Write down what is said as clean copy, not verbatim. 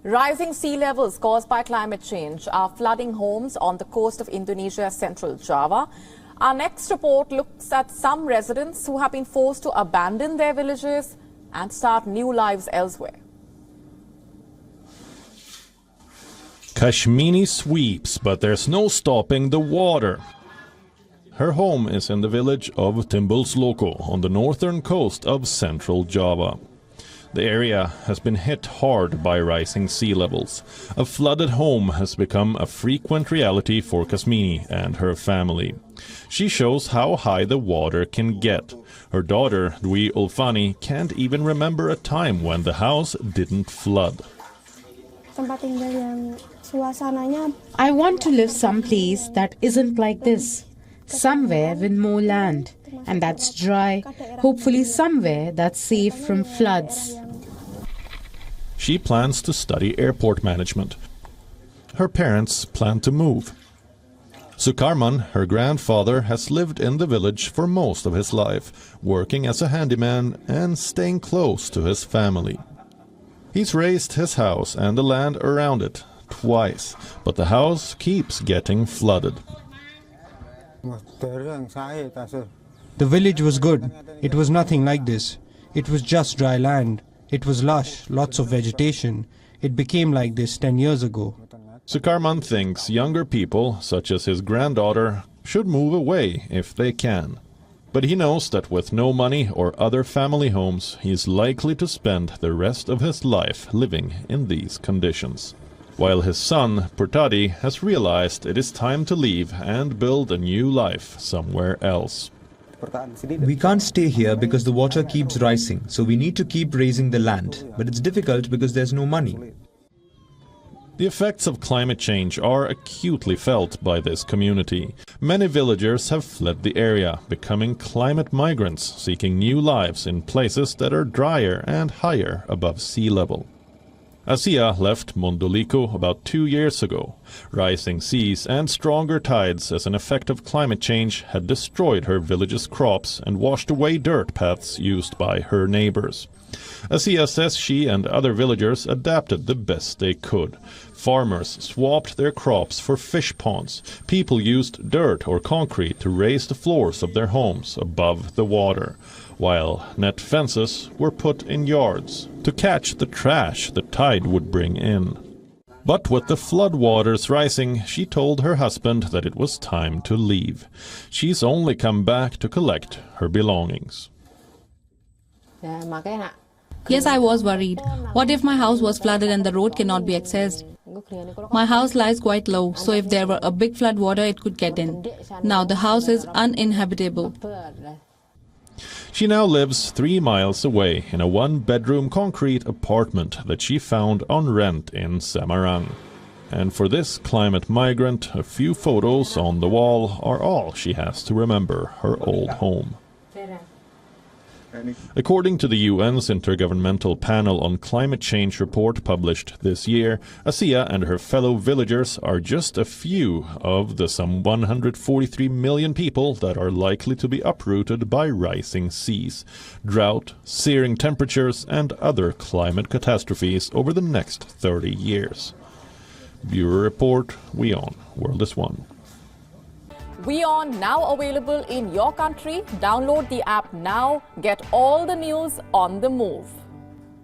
Rising sea levels caused by climate change are flooding homes on the coast of Indonesia's Central Java. Our next report looks at some residents who have been forced to abandon their villages and start new lives elsewhere. Kashmini sweeps, but there's no stopping the water. Her home is in the village of Timbulsloko on the northern coast of Central Java. The area has been hit hard by rising sea levels. A flooded home has become a frequent reality for Kasmini and her family. She shows how high the water can get. Her daughter, Dwi Ulfani, can't even remember a time when the house didn't flood. I want to live someplace that isn't like this. Somewhere with more land, and that's dry, hopefully somewhere that's safe from floods. She plans to study airport management. Her parents plan to move. Sukarman, her grandfather, has lived in the village for most of his life, working as a handyman and staying close to his family. He's raised his house and the land around it twice, but the house keeps getting flooded. The village was good. It was nothing like this. It was just dry land. It was lush, lots of vegetation. It became like this 10 years ago. Sukarman thinks younger people, such as his granddaughter, should move away if they can. But he knows that with no money or other family homes, he is likely to spend the rest of his life living in these conditions. While his son, Purtadi, has realized it is time to leave and build a new life somewhere else. We can't stay here because the water keeps rising, so we need to keep raising the land. But it's difficult because there's no money. The effects of climate change are acutely felt by this community. Many villagers have fled the area, becoming climate migrants, seeking new lives in places that are drier and higher above sea level. Asia left Mondoliko about 2 years ago. Rising seas and stronger tides as an effect of climate change had destroyed her village's crops and washed away dirt paths used by her neighbors. Asia says she and other villagers adapted the best they could. Farmers swapped their crops for fish ponds. People used dirt or concrete to raise the floors of their homes above the water, while net fences were put in yards to catch the trash the tide would bring in. But with the floodwaters rising, she told her husband that it was time to leave. She's only come back to collect her belongings. Yes, I was worried. What if my house was flooded and the road cannot be accessed? My house lies quite low, so if there were a big flood water, it could get in. Now the house is uninhabitable. She now lives 3 miles away in a 1-bedroom concrete apartment that she found on rent in Semarang. And for this climate migrant, a few photos on the wall are all she has to remember her old home. According to the UN's Intergovernmental Panel on Climate Change report published this year, Asia and her fellow villagers are just a few of the some 143 million people that are likely to be uprooted by rising seas, drought, searing temperatures, and other climate catastrophes over the next 30 years. Bureau Report, WION, World is One. WION now available in your country. Download the app now. Get all the news on the move.